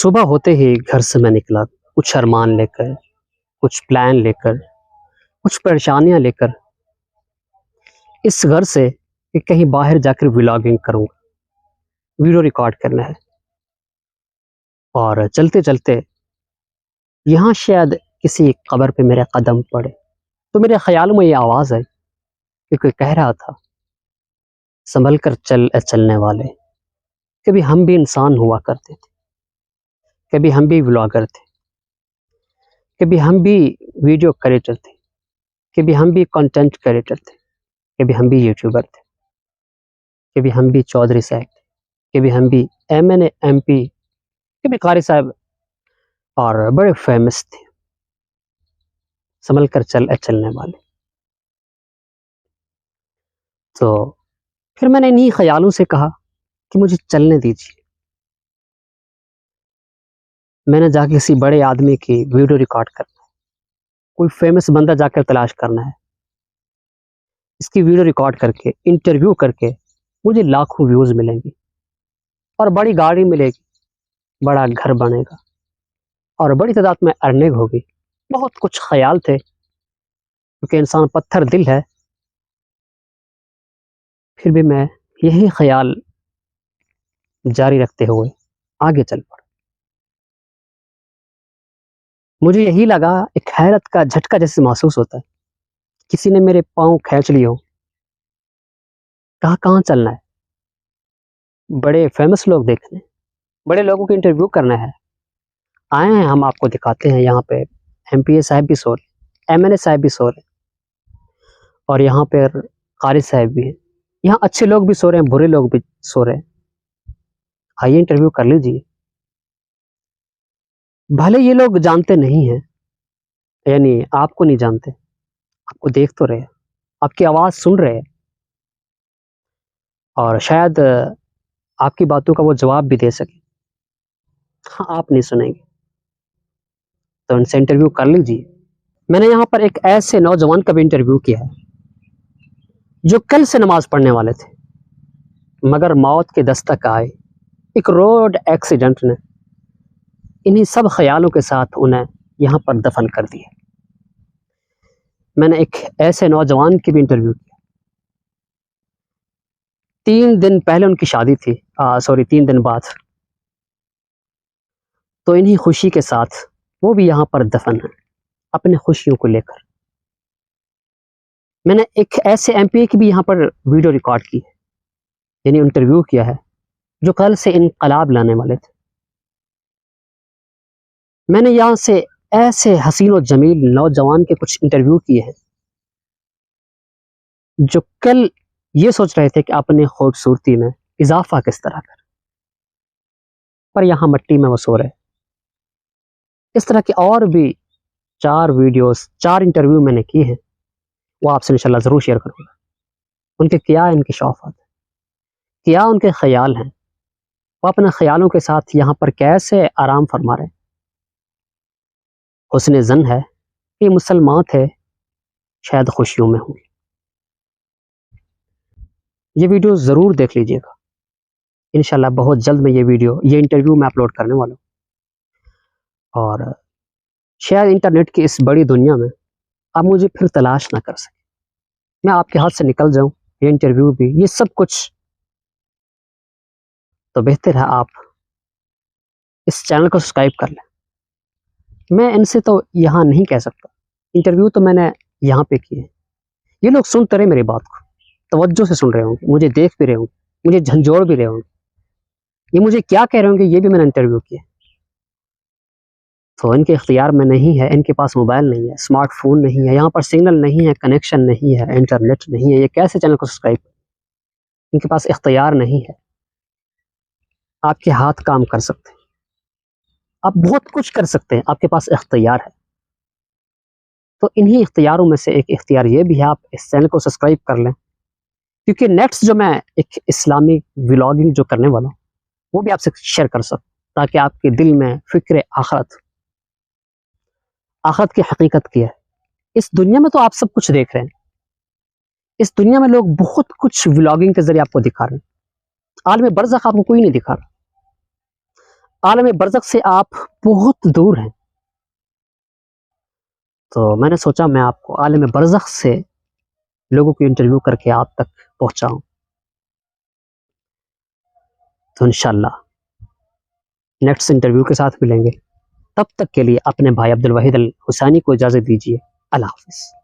صبح ہوتے ہی گھر سے میں نکلا، کچھ ارمان لے کر، کچھ پلان لے کر، کچھ پریشانیاں لے کر اس گھر سے کہ کہیں باہر جا کر ولاگنگ کروں گا، ویڈیو ریکارڈ کرنا ہے۔ اور چلتے چلتے یہاں شاید کسی قبر پہ میرے قدم پڑے تو میرے خیال میں یہ آواز آئی کہ کوئی کہہ رہا تھا، سنبھل کر چل اے چلنے والے، کبھی ہم بھی انسان ہوا کرتے تھے، کبھی ہم بھی ولاگر تھے، کبھی ہم بھی ویڈیو کریٹر تھے، کبھی ہم بھی کنٹینٹ کریٹر تھے، کبھی ہم بھی یوٹیوبر تھے، کبھی ہم بھی چودھری صاحب تھے، کبھی ہم بھی M N A M P, کبھی قاری صاحب اور بڑے فیمس تھے۔ سنبھل کر چل اے چلنے والے۔ تو پھر میں نے انہی خیالوں سے کہا کہ مجھے چلنے دیجیے، میں نے جا کے کسی بڑے آدمی کی ویڈیو ریکارڈ کرنا ہے، کوئی فیمس بندہ جا کر تلاش کرنا ہے، اس کی ویڈیو ریکارڈ کر کے انٹرویو کر کے مجھے لاکھوں ویوز ملیں گی اور بڑی گاڑی ملے گی، بڑا گھر بنے گا اور بڑی تعداد میں ارننگ ہوگی۔ بہت کچھ خیال تھے، کیونکہ انسان پتھر دل ہے۔ پھر بھی میں یہی خیال جاری رکھتے ہوئے آگے چل پڑا۔ مجھے یہی لگا، ایک حیرت کا جھٹکا جیسے محسوس ہوتا ہے، کسی نے میرے پاؤں کھینچ لیے ہوں۔ کہاں چلنا ہے؟ بڑے فیمس لوگ دیکھنے، بڑے لوگوں کی انٹرویو کرنا ہے، آئے ہیں ہم آپ کو دکھاتے ہیں۔ یہاں پہ ایم پی اے صاحب بھی سو رہے، ایم این اے صاحب بھی سو رہے، اور یہاں پہ قاری صاحب بھی ہیں، یہاں اچھے لوگ بھی سو رہے ہیں، برے لوگ بھی سو رہے ہیں، آئیے انٹرویو کر لیجیے۔ بھلے یہ لوگ جانتے نہیں ہیں، یعنی آپ کو نہیں جانتے، آپ کو دیکھ تو رہے، آپ کی آواز سن رہے ہیں، اور شاید آپ کی باتوں کا وہ جواب بھی دے سکے۔ ہاں، آپ نہیں سنیں گے تو ان سے انٹرویو کر لیجیے۔ میں نے یہاں پر ایک ایسے نوجوان کا بھی انٹرویو کیا ہے جو کل سے نماز پڑھنے والے تھے، مگر موت کے دستک آئے، ایک روڈ ایکسیڈنٹ نے انہی سب خیالوں کے ساتھ انہیں یہاں پر دفن کر دیا۔ میں نے ایک ایسے نوجوان کی بھی انٹرویو کیا، 3 دن پہلے ان کی شادی تھی، 3 دن بعد، تو انہی خوشی کے ساتھ وہ بھی یہاں پر دفن ہیں، اپنے خوشیوں کو لے کر۔ میں نے ایک ایسے ایم پی اے کی بھی یہاں پر ویڈیو ریکارڈ کی ہے، یعنی انٹرویو کیا ہے، جو کل سے انقلاب لانے والے تھے۔ میں نے یہاں سے ایسے حسین و جمیل نوجوان کے کچھ انٹرویو کیے ہیں جو کل یہ سوچ رہے تھے کہ اپنی خوبصورتی میں اضافہ کس طرح کریں، پر یہاں مٹی میں وہ سو رہے۔ اس طرح کی اور بھی 4 انٹرویو میں نے کی ہیں، وہ آپ سے انشاءاللہ ضرور شیئر کروں گا۔ ان کے کیا انکشافات ہیں، کیا ان کے خیال ہیں، وہ اپنے خیالوں کے ساتھ یہاں پر کیسے آرام فرما رہے ہیں۔ حسن ظن ہے کہ مسلمان تھے، شاید خوشیوں میں ہوں گے۔ یہ ویڈیو ضرور دیکھ لیجئے گا، انشاءاللہ بہت جلد میں یہ انٹرویو میں اپلوڈ کرنے والا ہوں، اور شاید انٹرنیٹ کی اس بڑی دنیا میں آپ مجھے پھر تلاش نہ کر سکیں، میں آپ کے ہاتھ سے نکل جاؤں، یہ انٹرویو بھی، یہ سب کچھ۔ تو بہتر ہے آپ اس چینل کو سبسکرائب کر لیں۔ میں ان سے تو یہاں نہیں کہہ سکتا، انٹرویو تو میں نے یہاں پہ کیے ہیں، یہ لوگ سنتے رہے میری بات کو، توجہ سے سن رہے ہوں گے، مجھے دیکھ بھی رہے ہوں گے، مجھے جھنجھوڑ بھی رہے ہوں گے، یہ مجھے کیا کہہ رہے ہوں گے، یہ بھی میں نے انٹرویو کیا۔ تو ان کے اختیار میں نہیں ہے، ان کے پاس موبائل نہیں ہے، اسمارٹ فون نہیں ہے، یہاں پر سگنل نہیں ہے، کنیکشن نہیں ہے، انٹرنیٹ نہیں ہے، یہ کیسے چینل کو سبسکرائب کریں؟ ان کے پاس اختیار نہیں ہے۔ آپ کے ہاتھ کام کر سکتے ہیں، آپ بہت کچھ کر سکتے ہیں، آپ کے پاس اختیار ہے۔ تو انہی اختیاروں میں سے ایک اختیار یہ بھی ہے، آپ اس چینل کو سبسکرائب کر لیں، کیونکہ نیکسٹ جو میں ایک اسلامی ولاگنگ جو کرنے والا ہوں، وہ بھی آپ سے شیئر کر سکوں، تاکہ آپ کے دل میں فکر آخرت کی حقیقت کی ہے۔ اس دنیا میں تو آپ سب کچھ دیکھ رہے ہیں، اس دنیا میں لوگ بہت کچھ ولاگنگ کے ذریعے آپ کو دکھا رہے ہیں، عالم برزخ آپ کو کوئی نہیں دکھا رہا۔ عالم برزخ سے آپ بہت دور ہیں، تو میں نے سوچا میں آپ کو عالم برزخ سے لوگوں کو انٹرویو کر کے آپ تک پہنچاؤں. تو انشاءاللہ نیکسٹ انٹرویو کے ساتھ ملیں گے. تب تک کے لیے اپنے بھائی عبد الواحد الحسینی کو اجازت دیجیے. اللہ حافظ.